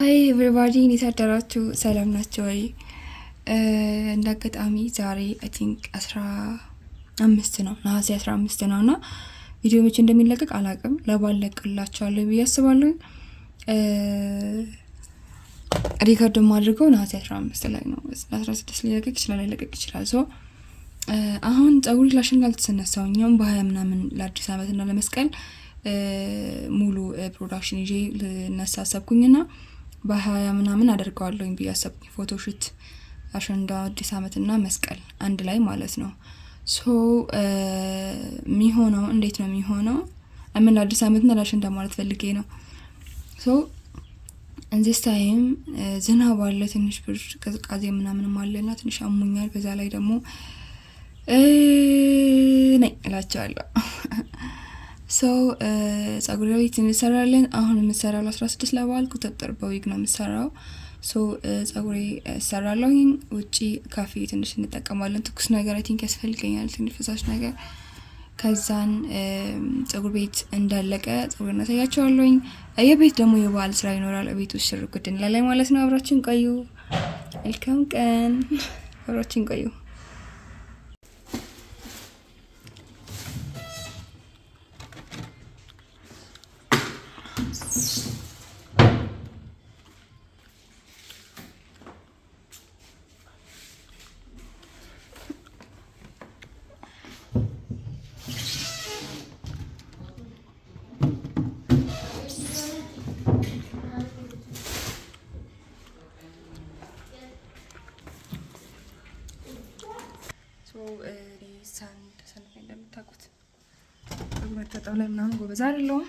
ሃይ ኤቨሪባዲ እንዴት አደራችሁ? ሰላም ናችሁ ወይ? እንዳጋጣሚ ዛሬ አይ ቲንክ 15 ነው ነሐሴ 15 ነውና ቪዲዮ መቼ እንደሚለቀቅ አላውቅም። ለባለቅላችኋለሁ ብዬ አስባለሁ። ሪከርድ ማድረገው ነሐሴ 15 ላይ ነው። 16 ሊለቀቅ ይችላል ላይለቀቅ ይችላል። ሶ አሁን ፀጉሬ ላሽን አልተሰነሳሁኝም። በ20 ምናምን ለአዲስ ዓመት እና ለመስቀል ሙሉ ፕሮዳክሽን ይዤ ልነሳ አሰብኩኝና በ20 ምናምን አደርገዋለሁኝ ብዬ አሰብኩኝ። ፎቶሹት አሸንዳ አዲስ ዓመትና መስቀል አንድ ላይ ማለት ነው። ሶ የሚሆነው እንዴት ነው የሚሆነው? አምን ለአዲስ ዓመትና ለአሸንዳ ማለት ፈልጌ ነው። ሶ እንዚስ ታይም ዝናብ አለ፣ ትንሽ ብር ቅዝቃዜ ምናምንም አለና ትንሽ አሞኛል። በዛ ላይ ደግሞ ነይ እላቸዋለሁ። ሶ ፀጉሬ ቤት እንሰራለን። አሁን የምሰራው 16 ለበዓል ቁጥጥር በዊግ ነው የምሰራው። ሶ ፀጉሬ እሰራለሁኝ። ውጪ ካፌ ትንሽ እንጠቀማለን። ትኩስ ነገር አይ ቲንክ ያስፈልገኛል፣ ትንሽ ፈሳሽ ነገር። ከዛን ፀጉር ቤት እንዳለቀ ፀጉር እናሳያቸዋለሁኝ። የቤት ደግሞ የበዓል ስራ ይኖራል። ቤት ውስጥ ሽር ጉድ እንላለን ማለት ነው። አብራችን ቆዩ። መልካም ቀን። አብራችን ቆዩ። ሰንፍ እንደምታውቁት በመታጠብ ላይ ምናምን ጎበዝ አይደለሁም።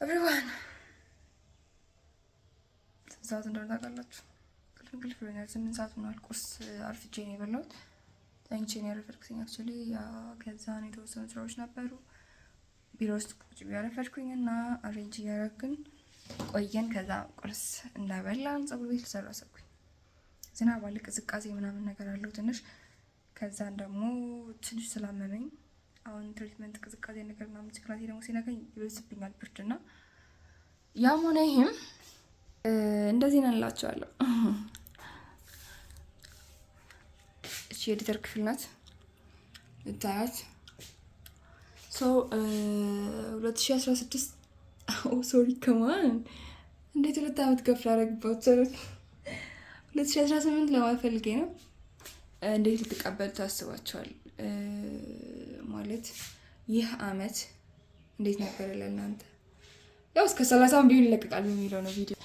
ኤቭሪዋን ስንት ሰዓት እንደሆነ ታውቃላችሁ? እንቅልፍ ብሎኛል። 8 ሰዓት ሆኗል። ቁርስ አርፍጄ ነው የበላሁት። ተኝቼ ነው ያረፈድኩኝ። አክቹዋሊ ከዛ ነው የተወሰኑ ስራዎች ነበሩ ቢሮ ውስጥ ቁጭ ብዬ ያረፈድኩኝና አሬንጅ እያደረግን ቆየን። ከዛ ቁርስ እንዳበላን ፀጉር ቤት ልሰራ አሰብኩኝ። ዝናብ አለ፣ ቅዝቃዜ ምናምን ነገር አለው ትንሽ። ከዛን ደግሞ ትንሽ ስላመመኝ አሁን ትሪትመንት ቅዝቃዜ ነገር ምናምን ጭቅላቴ ደግሞ ሲነካኝ ይበስብኛል ብርድና ያም ሆነ ይህም እንደዚህ ነን እላቸዋለሁ። እቺ የኤዲተር ክፍል ናት እታያት። ሶ 2016 ሶሪ ከማን እንዴት 2 ዓመት ከፍላ አረግባት ሰሩት 2018 ለማለት ፈልጌ ነው። እንዴት ልትቀበሉ ታስባችኋል? ማለት ይህ አመት እንዴት ነበር ለእናንተ? ያው እስከ 30 ቢሆን ይለቀቃል የሚለው ነው ቪዲዮ።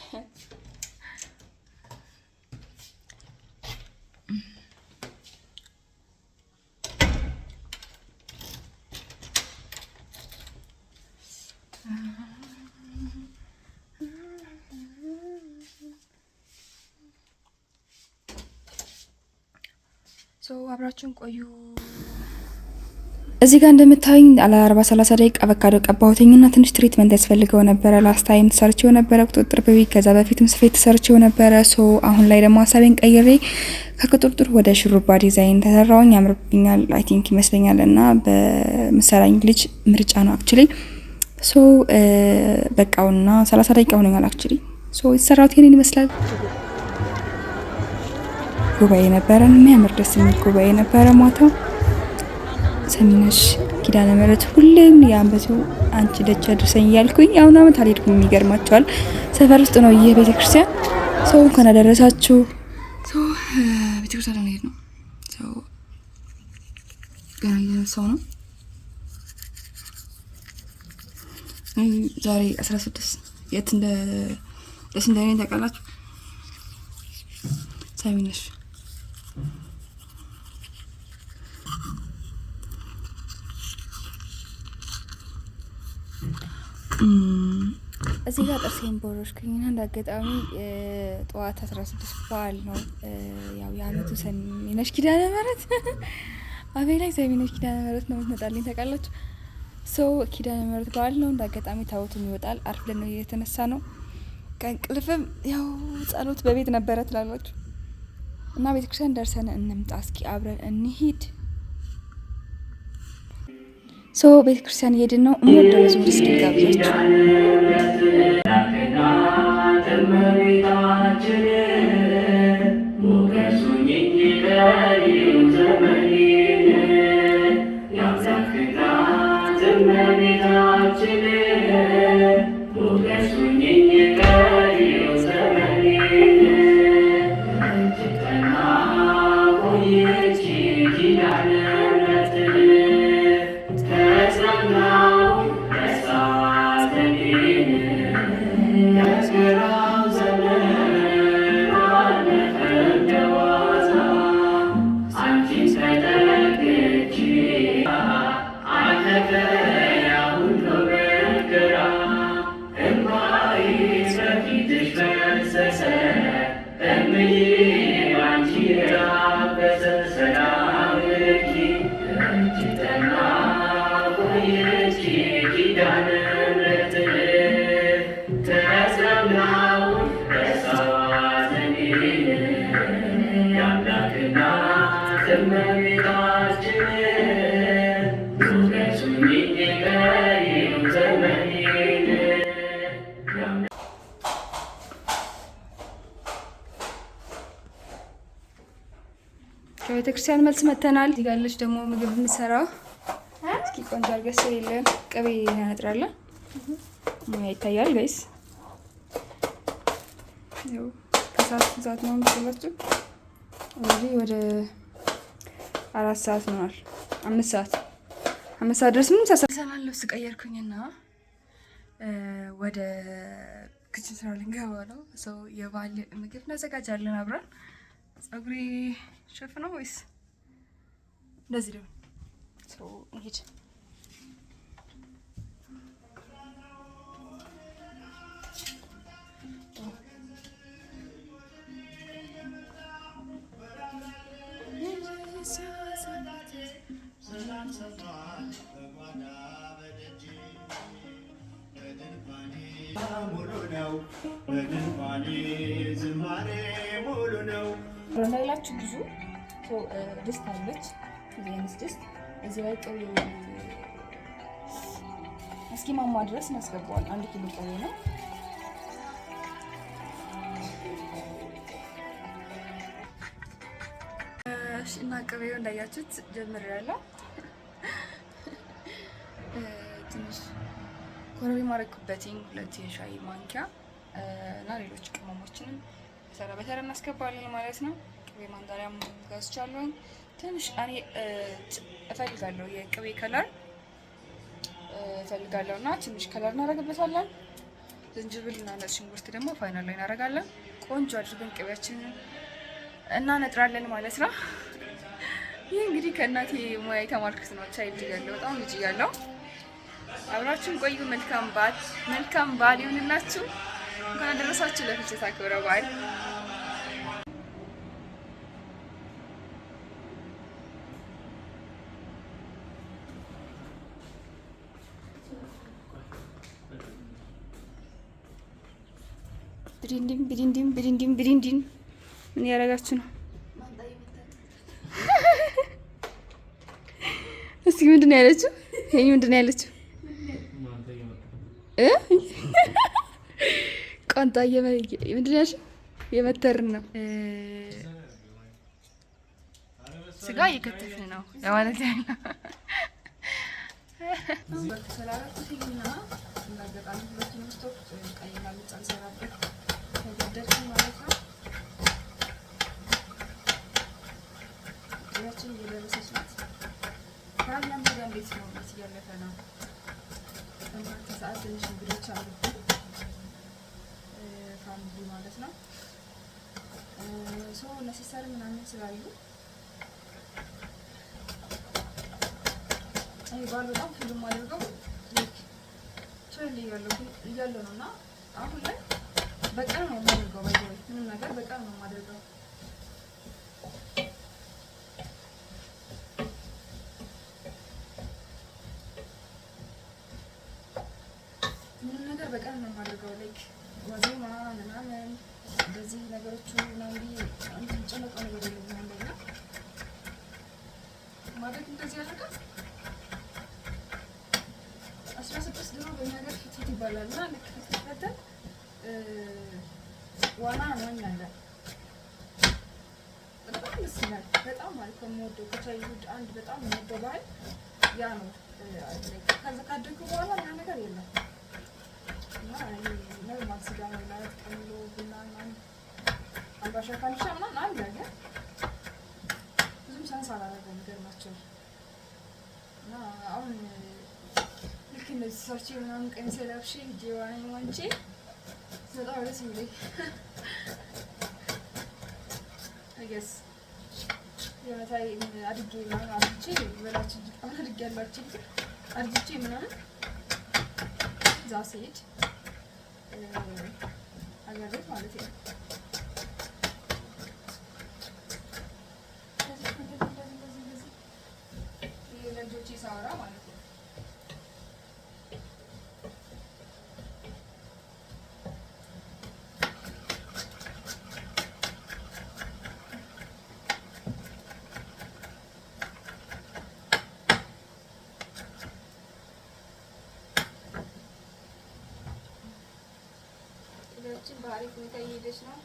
አብራችሁን ቆዩ። እዚህ ጋር እንደምታዩኝ አለ 40-30 ደቂቃ አቮካዶ ቀባሁትኝና ትንሽ ትሪትመንት ያስፈልገው ነበረ። ላስት ታይም ተሰርቼው ነበረ ቁጥጥር በፊት፣ ከዛ በፊትም ስፌት ተሰርቼው ነበረ። ሶ አሁን ላይ ደግሞ ሀሳቤን ቀይሬ ከቁጥጥር ወደ ሹሩባ ዲዛይን ተሰራውኝ። ያምርብኛል አይ ቲንክ ይመስለኛል። እና በመሰራኝ ልጅ ምርጫ ነው አክቹሊ። ሶ በቃውና 30 ደቂቃ ሆነኛል አክቹሊ። ሶ የተሰራው ይሄንን ይመስላል። ጉባኤ ነበረን፣ የሚያምር ደስ የሚል ጉባኤ ነበረ። ማታ ሰሚነሽ ኪዳነ ምህረት ሁሌም ያንበቱ አንቺ ደጅ አድርሰኝ እያልኩኝ አሁን አመት አልሄድኩም። የሚገርማችኋል ሰፈር ውስጥ ነው ይሄ ቤተክርስቲያን። ሰው እንኳን አደረሳችሁ። ሰው ቤተክርስቲያን ነው ነው ሰው ገና እየነሳው ነው። ዛሬ 16 የት እንደ ደስ እንደኔ ታውቃላችሁ? ሰሚነሽ እዚህ ጋር ጥርሴን ቦረሽኩኝና እንዳጋጣሚ ጠዋት 16 በዓል ነው። ያው የአመቱ ሰሚነሽ ኪዳነ ምህረት አቤ ላይ ሰሚነሽ ኪዳነ ምህረት ነው የምትመጣልኝ ታውቃላችሁ? ሶ ኪዳነ ምህረት በዓል ነው። እንዳጋጣሚ ታቦቱም ይወጣል። አርፍለን ነው የተነሳ ነው። ቀንቅልፍም ያው ጸሎት በቤት ነበረ ትላላችሁ እና ቤተክርስቲያን ደርሰን እንምጣ እስኪ አብረን እንሂድ ቤተክርስቲያን እየሄድን ነው። የምወደው መዝሙር እስኪ ጋብዛችሁ። ከቤተክርስቲያን መልስ መተናል። እዚህ ጋር ያለች ደግሞ ምግብ የምትሰራው እስኪ ቆንጆ አድርገህ ስሪልን። ቅቤ እናነጥራለን። ሙያ ይታያል ጋይስ። ያው ከሰዓት ነው የምትሰራችሁ። እንግዲህ ወደ 4 ሰዓት ሆኗል። 5 ሰዓት ድረስ ምን ሰላም ልብስ ቀየርኩኝና ወደ ክችን ስራ ልንገባ ነው። ሰው የባህል ምግብ እናዘጋጃለን አብረን። ፀጉሬ ሸፍ ነው ወይስ እንደዚህ ነው? ሰው እንሂድ። እንዳይላችሁ ብዙ ድስት አለች። እዚህ አይነት ድስት እዚህ ላይ ቅቤ እስኪማማ ድረስ እናስገባዋለን። 1 ኪሎ ቅቤ ነው። እና ቅቤው እንዳያችሁት ጀምሬያለሁ። ትንሽ ኮረሪማ አደረኩበትኝ 2 የሻይ ማንኪያ እና ሌሎች ቅመሞችንም በተራ እናስገባለን ማለት ነው። ቅቤ ማንዳሪያም ገዝቻለሁ። ትንሽ እኔ እፈልጋለሁ የቅቤ ከለር እፈልጋለሁ እና ትንሽ ከለር እናደርግበታለን። ዝንጅብል እና ነጭ ሽንኩርት ደግሞ ፋይናል ላይ እናደርጋለን። ቆንጆ አድርገን ቅቤያችንን እናነጥራለን ማለት ነው። ይህ እንግዲህ ከእናቴ ሙያ የተማርኩት ነው። ቻይልድ እያለሁ በጣም ልጅ እያለሁ። አብራችሁን ቆዩ። መልካም በዓል ይሁንላችሁ። እንኳን አደረሳችሁ ለፍልሰታ ክብረ በዓል። ብዲንዲን ምን ያደርጋችሁ ነው? እስኪ ምንድን ነው ያለችው? ይሄ ምንድን ነው ያለችው? ቋንጣ ምንድን ነው ያልሽው? የመተርን ነው። ስጋ እየከተፍን ነው ለማለት ያህል ነው። እያለፈ ነው። ሰዓት ትንሽ እንግዶች አሉብን ፋሚሊ ማለት ነው። ሰው ነሲሰር ምናምን ስላሉ እኔ ባል በጣም ፊልም አድርገው እያለው ነው እና አሁን ላይ በቀን ነው የማደርገው። ምንም ነገር በቀን ነው የማደርገው። በቀን ነው የማደርገው። ላይክ ዋዜማ ምናምን እንደዚህ ነገሮቹ ነው እንጂ ጨነቀው ነገር የለም። እንደኛ ማድረግ እንደዚህ ያደርጋል 16 ድሮ በእኛ ሀገር ፊት ይባላል እና ልክ ፊት ሲፈተን ዋና እንዋኛለን። በጣም ደስ ይላል። በጣም ማለት ከምወደው ከቻይልድ አንድ በጣም የምወደው ባህል ያ ነው። ከዛ ካደግኩ በኋላ ያ ነገር የለም እና ኖርማል ስጋ መብላት ቀምሎ ቡና ምናምን አምባሻ ካልሻ ምናምን አለ ግን ብዙም ሰንስ አላደረገም የሚገርማቸው እና አሁን ልክ እንደዚህ ሰርቼ ምናምን ቀሚስ ለብሼ ሂጄ ዋንቼ በጣም ደስ የሚለኝ አይገስ የመታይ አድጌ ምናምን አድጌ በላችን አሁን አድጌ ያላችሁ አድጌ ምናምን እዛ ስሄድ አገር ቤት ማለት ነው። ለልጆቼ ሳወራ ማለት ነው ልጆችን በአሪፍ ሁኔታ እየሄደች ነው።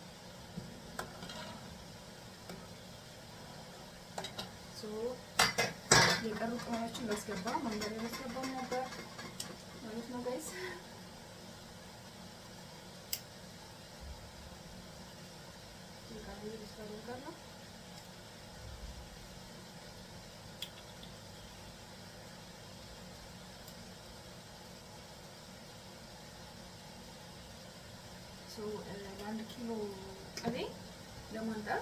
የቀሩ ቅመሞችን ላስገባ መንገድ ላስገባም ነበር ማለት ነው ጋይስ። ለአንድ ኪሎ ቅቤ ለማንጠር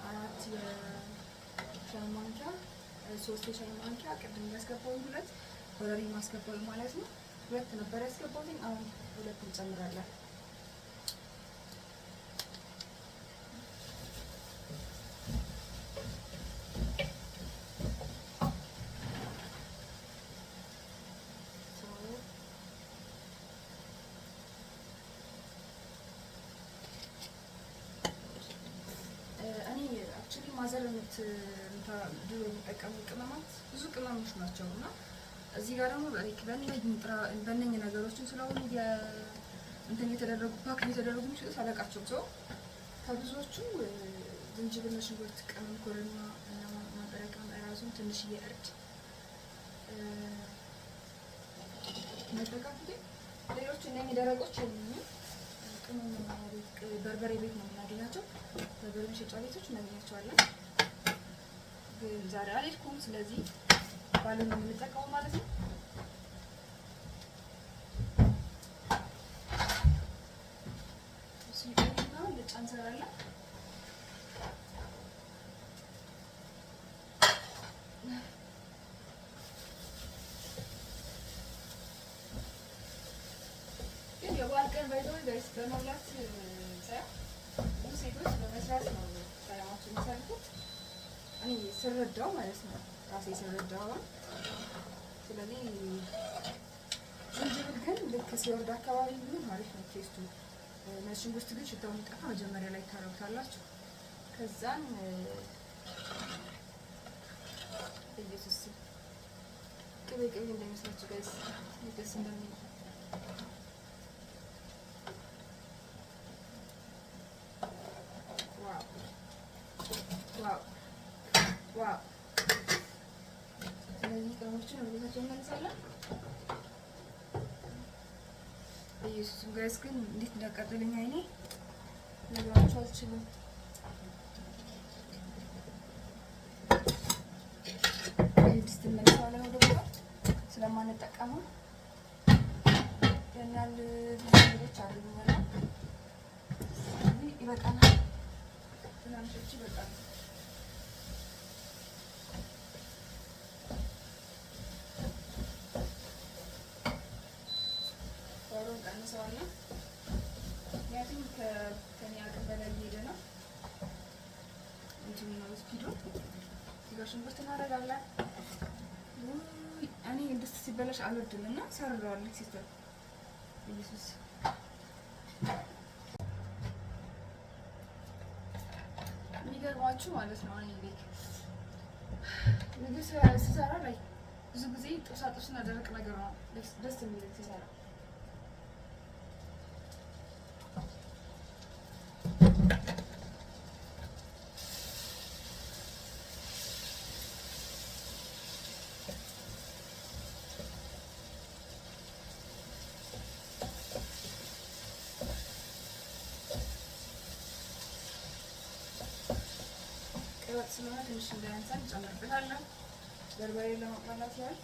4 የሻይ ማንኪያ 3 የሻይ ማንኪያ ቅድም ያስገባው 2 ወለሪ ማስገባው ማለት ነው። 2 ነበር ያስገባው አሁን 2 እንጨምራለን። ማዘር ድሮ የሚጠቀሙ ቅመማት ብዙ ቅመሞች ናቸው እና እዚህ ጋር ደግሞ በእነኝህ ነገሮችን ስለሆኑ እንትን የተደረጉ ፓክ የተደረጉ የሚሸጡት አለቃቸው ሰው ከብዙዎቹ ዝንጅብል፣ ሽንኩርት፣ ቅመም፣ ኮረሪማ እና ማንጠሪያ ቅመም እራሱን ትንሽዬ እርድ መጠቃት ሌሎች እነኝህ ደረቆች የሉኝም። ቅመም በርበሬ ቤት ነው የምናገኛቸው። በርበሬ መሸጫ ቤቶች እናገኛቸዋለን። ግን ዛሬ አልሄድኩም፣ ስለዚህ ባሉ ነው የምንጠቀመው ማለት ነው። ሲቆይና ልጫ እንሰራለን። ግን የበዓል ቀን ባይዘው ጋይስ በመብላት ብዙ ሴቶች በመስራት ነው ሰላማቸው የሚሰሩት። እኔ ስረዳው ማለት ነው ራሴ ስረዳው። ስለዚህ ዝንጅብል ግን ልክ ሲወርድ አካባቢ ቢሆን አሪፍ ነው ቴስቱ። ነጭ ሽንኩርት ግን ሽታው የሚጠፋ መጀመሪያ ላይ ታረጉታላችሁ። ከዛን ኢየሱስ ቅቤ እንደሚመስላችሁ ጋይስ ደስ እንደሚል ዋው። ስለዚህ ቅመሞችን ወደ ቤታችን እንመልሳለን። ኢየሱስም ጋይስ ግን እንዴት እንዳቃጠለኝ አይኔ ልነግራችሁ አልችልም። ድስት እንመልሰዋለን ወደ ቦታ ስለማንጠቀመው ያናል ነገሮች አሉኝና ይበቃናል። ትናንሾች ይበቃል። ቀንሰዋለሁ ምክንያቱም ከኔ አቅም በላይ እየሄደ ነው። እንትኑ ነው ስፒዱ። እዚህ ሽንኩርት እናደርጋለን። እኔ ድስት ሲበላሽ አልወድም እና ሰርረዋለሁ ሲስተር ኢየሱስ። የሚገርማችሁ ማለት ነው እኔ ምግብ ስሰራ ላይ ብዙ ጊዜ ጥብሳጥብስና ደረቅ ነገር ነው ደስ የሚል ሲሰራ። ቀይ ወጥ ስለሆነ ትንሽ እንዳያንሳን ጨምርበታለሁ። በርበሬ ለማቁላላት ያህል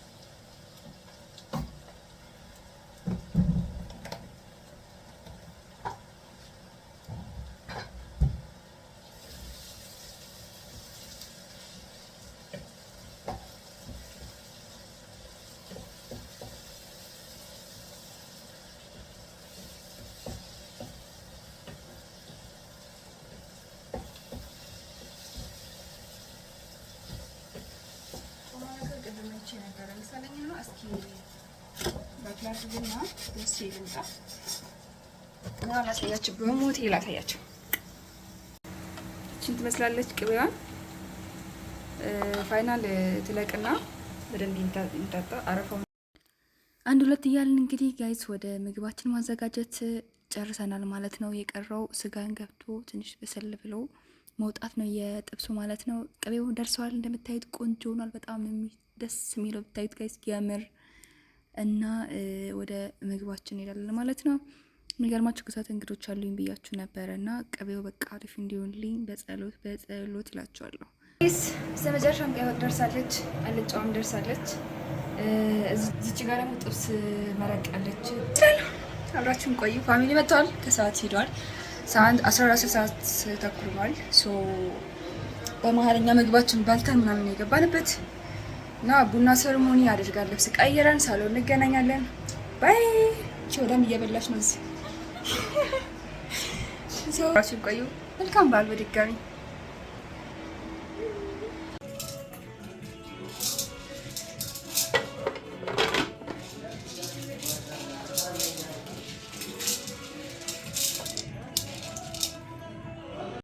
እስኪ በክላስ ቡና ደስ ይልምጣ እና ላሳያችሁ። በሞቴ ላሳያችሁ። እቺን ትመስላለች። ቅቤዋን ፋይናል ትለቅና በደንብ ይንጣጣ አረፋው። አንድ ሁለት እያልን እንግዲህ ጋይስ ወደ ምግባችን ማዘጋጀት ጨርሰናል ማለት ነው። የቀረው ስጋን ገብቶ ትንሽ በሰል ብሎ መውጣት ነው የጥብሱ ማለት ነው። ቅቤው ደርሰዋል። እንደምታዩት ቆንጆ ሆኗል። በጣም ደስ የሚለው ብታዩት ጋይስ ያምር እና ወደ ምግባችን እንሄዳለን ማለት ነው። የሚገርማችሁ ከሳት እንግዶች አሉኝ ብያችሁ ነበረ እና ቅቤው በቃ አሪፍ እንዲሆንልኝ በጸሎት እላችኋለሁ። በመጨረሻም ቀይ ወጥ ደርሳለች፣ አልጫዋም ደርሳለች። እዚች ጋር ደግሞ ጥብስ መረቅ አለች። አብራችሁን ቆዩ። ፋሚሊ መጥተዋል፣ ከሰዓት ሄዷል። 14 ሰዓት ተኩሏል። በመሀልኛ ምግባችን በልተን ምናምን የገባንበት እና ቡና ሴርሞኒ አድርጋን ልብስ ቀይረን ሳሎን እንገናኛለን። ባይ ወደም እየበላች ነው እዚህ ሰው ቆዩ። መልካም በዓል በድጋሚ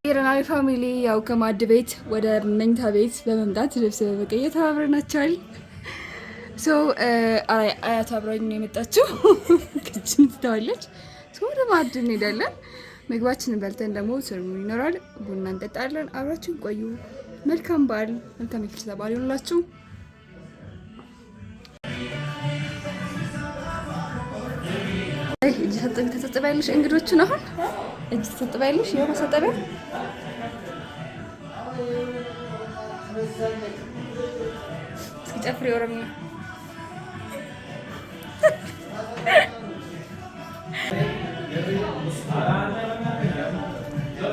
የረናዊ ፋሚሊ ያው ከማድ ቤት ወደ መኝታ ቤት በመምጣት ልብስ በመቀየር ተባብረናቸዋል። አያት አብራኝ ነው የመጣችው። ክችን ትተዋለች። ወደ ማድ እንሄዳለን። ምግባችንን በልተን ደግሞ ሰርሞኒ ይኖራል። ቡና እንጠጣለን። አብራችን ቆዩ። መልካም በዓል፣ መልካም የክርስትና በዓል ይሆንላችሁ። እጅ ተሰጥበያለሽ። እንግዶቹን አሁን እጅ ተሰጥበያለሽ። ይኸው ማሳጠቢያ እስኪ ጨፍሪ ኦሮምኛ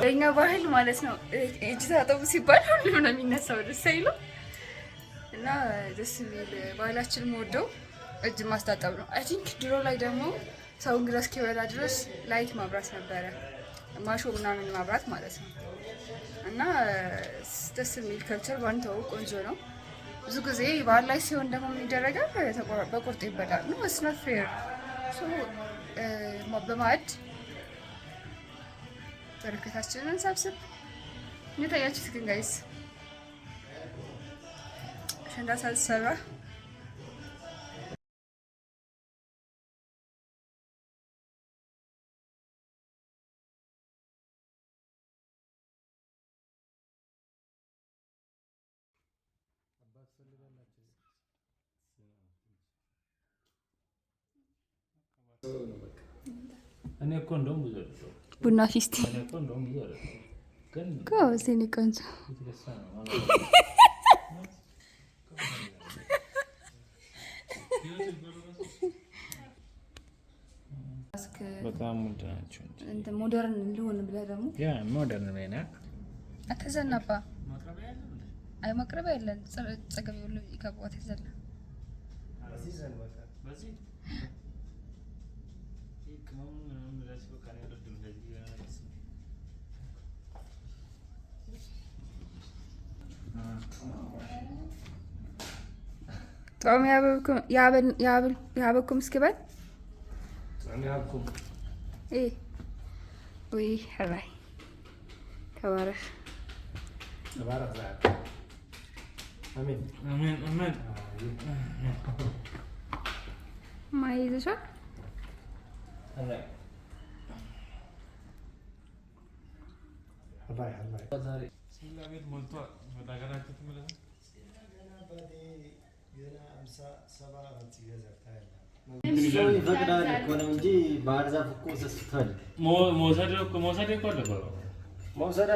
በእኛ ባህል ማለት ነው። እጅ ታጠቡ ሲባል ሁሉም ነው የሚነሳው። ደስ አይልም? እና ደስ የሚል ባህላችን የምወደው እጅ ማስታጠብ ነው። አይ ቲንክ ድሮ ላይ ደግሞ ሰው እንግዳ እስኪበላ ድረስ ላይት ማብራት ነበረ፣ ማሾ ምናምን ማብራት ማለት ነው። እና ደስ የሚል ከልቸር ባንተው ቆንጆ ነው። ብዙ ጊዜ ባህል ላይ ሲሆን ደግሞ ምን ይደረጋል? በቁርጥ ይበላል። ነው ስናት ፌር በማዕድ በረከታችንን እንሰብስብ። እንደታያችሁት ግን ጋይስ አሸንዳ ሳልሰራ እኔ እኮ እንደውም ብዙ ቡና ፊስቲ ጎበዝ የእኔ ቆንጆ በጣም ሙድ ናቸው። እንትን ሞደርን ልሆን ብለህ ደግሞ ያ ሞደርን ነና አተዘናባ አይ ማቅረቢያ ያለን ጸገብ ይወሉ ይከቧት ይዘላ ጦም ያበኩም እስክበል ወይ ሀራይ ተባረክ አሜን አሜን አሜን። ማይዘሻ አላህ አባይ አባይ ዛሬ ሲላቤት ሞልቷል። ወደ ሀገራችሁ ተመለሱ። ገና 57 ዓመት ይገዛል ታያለህ። ሰው ይፈቅዳል እኮ ነው እንጂ ባህር ዛፍ እኮ ሰስቷል። መውሰድ እኮ አለ እኮ መውሰድ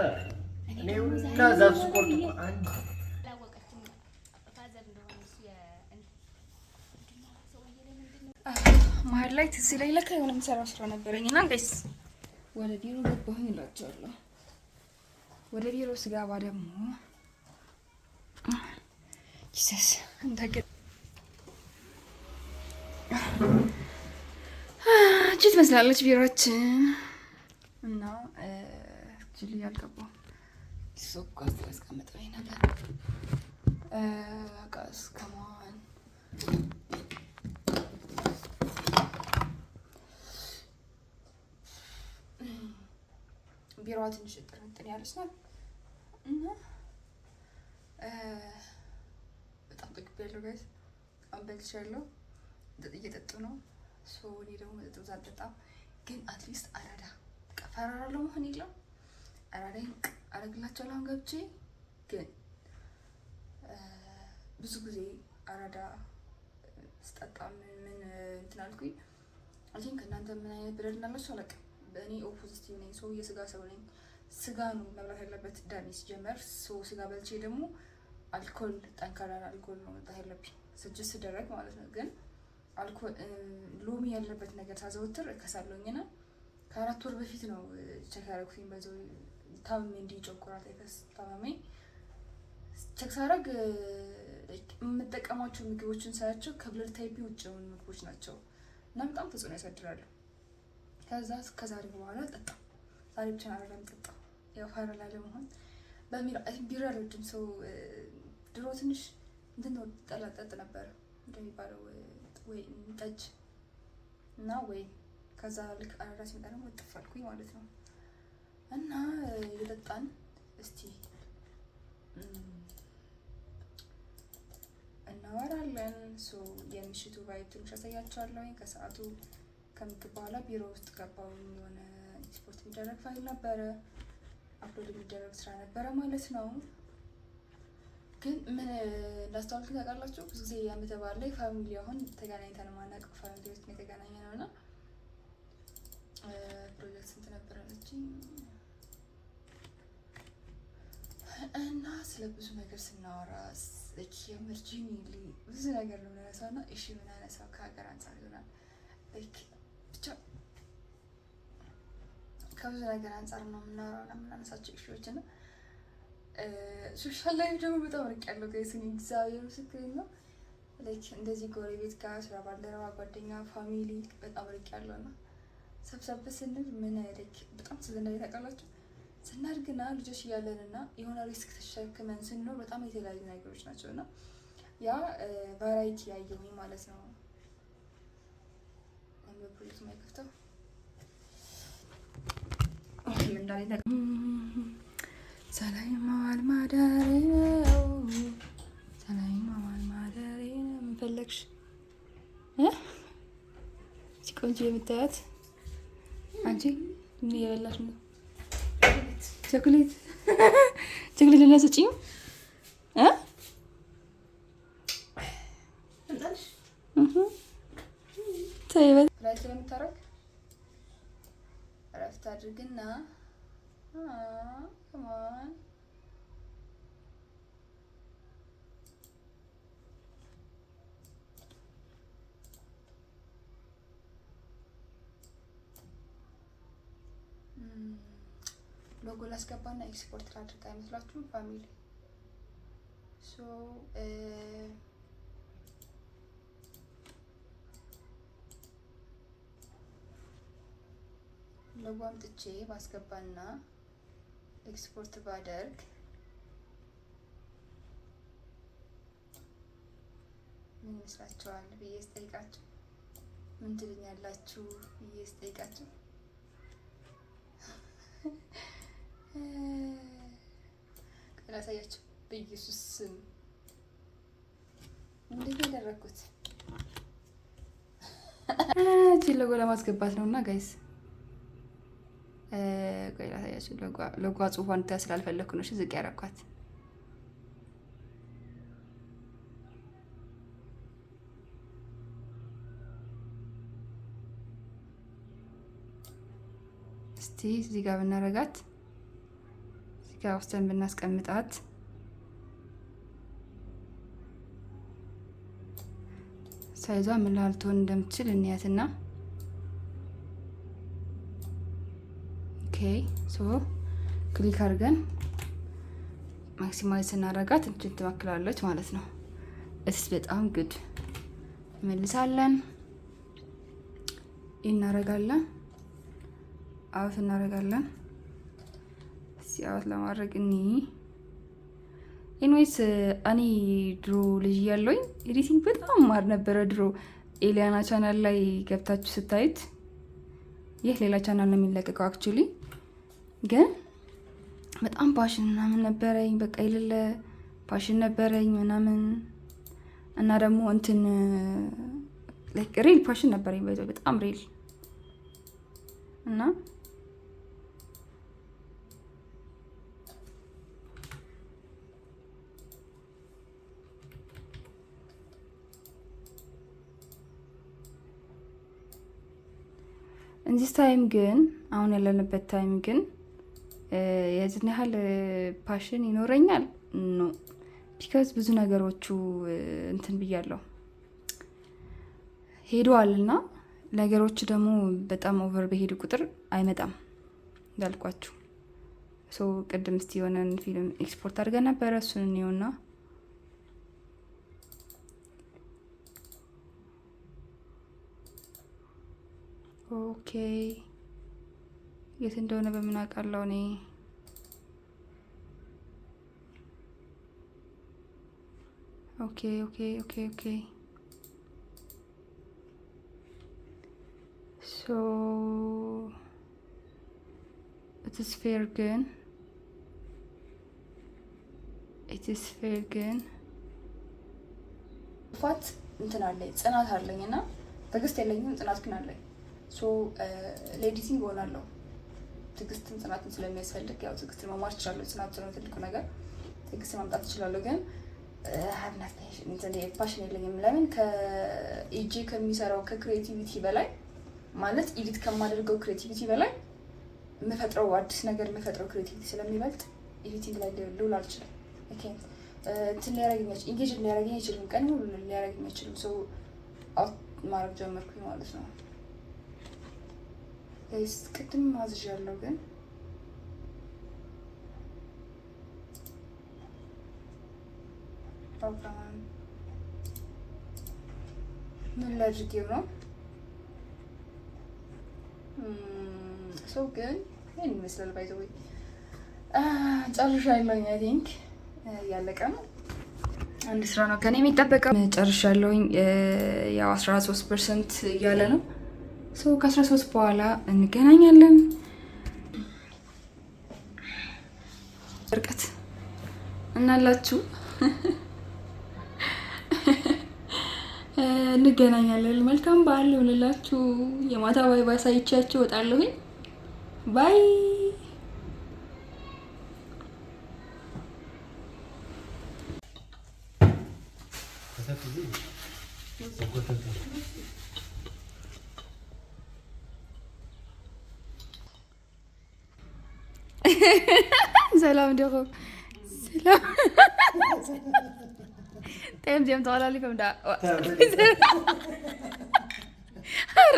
እኔ ሁላ ዛፍ ስቆርጥ እኮ አንድ መሀል ላይ ትዝ ላይ ለካ የሆነ የምሰራው ስራ ነበረኝ እና ጋይስ ወደ ቢሮ ገባሁኝ እላቸዋለሁ። ወደ ቢሮ ስገባ ደግሞ ጂሰስ እንደገ እቺ ትመስላለች ቢሮችን እና ጅል ያልገባው ሱቅ ጋር ያስቀመጠኝ ነገር ጋስ ከማን ቢሮዋ ትንሽ ጥርጥር ያለች ናት እና በጣም ጠግቤያለሁ ጋይስ። በጣም በልቻለሁ። እየጠጡ ነው። እኔ ደግሞ መጠጥ ብዙ አልጠጣም፣ ግን አትሊስት አራዳ በቃ ፈራራለሁ መሆን የለም አራዳይን አረግላቸዋለሁ። አሁን ገብቼ ግን ብዙ ጊዜ አራዳ ስጠጣ ምን እንትን አልኩኝ። አሁን ከእናንተ ምን አይነት ብለድ እንዳላችሁ አላውቅም። በእኔ ኦፖዚቲቭ ነኝ። ሰው የስጋ ሰው ነኝ። ስጋ ነው መብላት ያለበት ዳኒ ሲጀመር። ስጋ በልቼ ደግሞ አልኮል ጠንካራ አልኮል ነው መጣ ያለብኝ ስጅስ ደረግ ማለት ነው። ግን አልኮል ሎሚ ያለበት ነገር ሳዘወትር እከሳለሁኝና ከ4 ወር በፊት ነው ቼክ ያደረኩኝ። በዛው ታምሜ እንዲጨቆራት አይከስ ታምሜ ቼክ ሳደርግ የምጠቀማቸው ምግቦችን ሳያቸው ከብለድ ታይፕ ውጭ የሆኑ ምግቦች ናቸው እና በጣም ተጽዕኖ ያሳድራሉ። ከዛ ከዛሬ በኋላ ጠጣ ዛሬ ብቻ አረጋም ጠጣ ያው ፋይራል አለመሆን በሚል ቢራ ረጅም ሰው ድሮ ትንሽ እንትን ነው ጠላጠጥ ነበር እንደሚባለው ወይ ጠጅ እና ወይ ከዛ ልክ አራዳ ሲመጣ ደግሞ ወጥፋልኩኝ ማለት ነው። እና የጠጣን እስቲ እናወራለን። የምሽቱ ቫይብ ትንሽ አሳያቸዋለሁ። ከሰዓቱ ከምግብ በኋላ ቢሮ ውስጥ ገባሁ። የሆነ ኤክስፖርት የሚደረግ ፋይል ነበረ፣ አፕሎድ የሚደረግ ስራ ነበረ ማለት ነው። ግን ምን እንዳስተዋልኩ ታውቃላችሁ? ብዙ ጊዜ ዓመተ በዓል ላይ ፋሚሊ አሁን ተገናኝተን ማናውቅ ፋሚሊ ውስጥ የተገናኘ ነው እና ፕሮጀክት ስንት ነበር አለችኝ እና ስለ ብዙ ነገር ስናወራ የምርጂኒ ብዙ ነገር ነው የምናነሳው እና እሺ የምናነሳው ከሀገር አንጻር ይሆናል ብቻ ከብዙ ነገር አንጻር ነው የምናወራው እና የምናነሳቸው እሺዎች እና ሶሻል ላይፍ ደግሞ በጣም ርቅ ያለው ጋይስን እግዚአብሔር ምስክሬን ነው። ላይክ እንደዚህ ጎረቤት ጋር ስራ ባልደረባ፣ ጓደኛ፣ ፋሚሊ በጣም ርቅ ያለው እና ሰብሰብ ስንል ምን ላይክ በጣም ስለዚህ ታውቃላችሁ ስናድግና ልጆች እያለንና የሆነ ሪስክ ተሸክመን ስንኖር በጣም የተለያዩ ነገሮች ናቸው እና ያ ቫራይቲ ያየሁኝ ማለት ነው። ፕሮጀክት ማይከፍተው ምን እንዳለ ሰላይ ማዋል ማዳሬ ነው። ሰላይ ማዋል ማዳሬ ነው። ምን ፈለግሽ? እቺ ቆንጆ የምታያት አንቺ ምን እየበላሽ ነው? ቸኮሌት ቸኮሌት ለነሰጪኝ ተይበት ላይ ስለምታረግ እረፍት አድርግና ከማን ሎጎ ላስገባና ኤክስፖርት ላድርግ አይመስላችሁም? ፋሚሊ ሎጎ አምጥቼ ባስገባና ኤክስፖርት ባደርግ ምን ይመስላችኋል ብዬ ስጠይቃችሁ ምን ትሉኛላችሁ ብዬ ስጠይቃችሁ ላሳያችሁ በኢየሱስ ስም እንዴት ያደረኩት እቺ ሎጎ ለማስገባት ነውና ጋይስ ቆይ ላሳያችሁ። ሎጎ ጽሁፏን እንትን ስላልፈለኩ ነው ዝቅ ያደረኳት። እስቲ እዚህ ጋር ብናረጋት፣ እዚህ ጋር ወስደን ብናስቀምጣት ሳይዟ ምን ያህል ትሆን እንደምትችል እንያትና ኦኬ ሶ ክሊክ አድርገን ማክሲማይዝ ስናረጋት እንትን ትማክላለች ማለት ነው። እስ በጣም ጉድ መልሳለን እናረጋለን አውት እናረጋለን። ሲያውት ለማድረግ ኢንዌይስ እኔ ድሮ ልጅ ያለኝ ኤዲቲንግ በጣም ማር ነበረ። ድሮ ኤሊያና ቻናል ላይ ገብታችሁ ስታዩት ይህ ሌላ ቻናል ነው የሚለቀቀው። አክቹሊ ግን በጣም ፓሽን ምናምን ነበረኝ። በቃ የሌለ ፓሽን ነበረኝ ምናምን እና ደግሞ እንትን ላይክ ሪል ፓሽን ነበረኝ በጣም ሪል እና እንዚህ ታይም ግን አሁን ያለንበት ታይም ግን የዚህን ያህል ፓሽን ይኖረኛል ኖ ቢካዝ ብዙ ነገሮቹ እንትን ብያለሁ ሄደዋልና ነገሮች ደግሞ በጣም ኦቨር በሄዱ ቁጥር አይመጣም እንዳልኳችሁ። ሶ ቅድም እስቲ የሆነን ፊልም ኤክስፖርት አድርገን ነበረ እሱን እንየውና ኦኬ የት እንደሆነ በምን አውቃለሁ እኔ። ኦኬ ኦኬ ኦኬ ኦኬ ሶ it is fair ግን ፋት እንትን አለኝ ጽናት አለኝና ትዕግስት የለኝም ጽናት ግን አለኝ። ሶ ለኤዲቲንግ ሆናለሁ ትዕግስትን ጽናትን ስለሚያስፈልግ ያው ትዕግስትን መማር እችላለሁ። ጽናት ነው ትልቁ ነገር። ትዕግስት ማምጣት እችላለሁ ግን ሀብናት እንትን ፓሽን የለኝም። ለምን ከኢጂ ከሚሰራው ከክሬቲቪቲ በላይ ማለት ኤዲት ከማደርገው ክሬቲቪቲ በላይ የምፈጥረው አዲስ ነገር የምፈጥረው ክሬቲቪቲ ስለሚበልጥ ኤዲቲንግ ላይ ልውል አልችልም። ኦኬ እንትን ሊያረግኛች ኢንጌጅ ሊያረግኝ አይችልም። ቀን ሙሉ ሊያረግኝ አይችልም። ሶ አውት ማድረግ ጀመርኩኝ ማለት ነው። ቅድም ማዝዥ ያለው ግን ምን ላድርጌው ነው ሰው ግን ይህን ይመስላል። ባይዘወይ ጨርሻለሁኝ። አይ ቲንክ ያለቀ ነው። አንድ ስራ ነው ከኔ የሚጠበቀው። ጨርሻለሁኝ። ያው 13% እያለ ነው። ሰው ከ13 በኋላ እንገናኛለን። እርቀት እናላችሁ እንገናኛለን። መልካም በዓል ይሁንላችሁ። የማታ ባይ ባሳይቻችሁ እወጣለሁኝ። ባይ ሰላም ደጎ ሰላም تيم طالع لي فهمت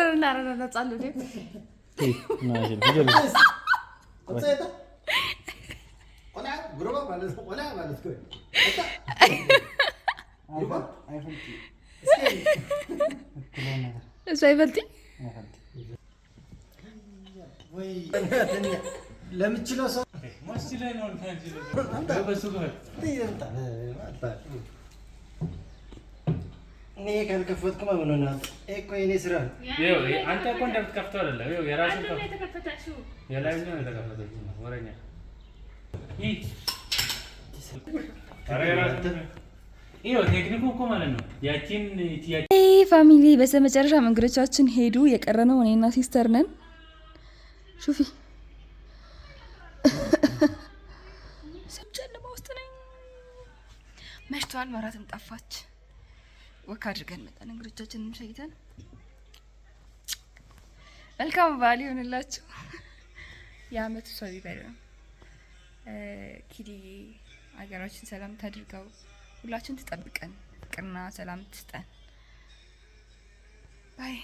رنا تصلوا لي ماشي بجد قصيده ولا غربه ولا مالك كوي ايفون سايبلتي وي ለምችለው ሰው ማስችላይ ነው እንታንችለው በሱ ጋር እኔ ካልከፈትኩ ምን ሆናል? እኮ የኔ ስራ ነው። ይኸው አንተ እኮ እንደምትከፍተው አይደለም። ይኸው የራስህ ነው የተከፈተችው። የላይኛው ነው የተከፈተችው። ወረኛ ይህ ይኸው ቴክኒኩ እኮ ማለት ነው ያቺን ፋሚሊ በስተመጨረሻ መንገዶቻችን ሄዱ። የቀረነው እኔና ሲስተር ነን። ሹፊ ጨለማ ውስጥ ነኝ። መሽቷል። ማራትም ጠፋች። ወክ አድርገን መጣን። እንግዶቻችንን ሸይተን መልካም በዓል ይሆንላችሁ። የአመቱ ሰው ይበለን። ኪዲ ሀገራችን ሰላም ታድርገው። ሁላችን ትጠብቀን። ፍቅርና ሰላም ትስጠን። ባይ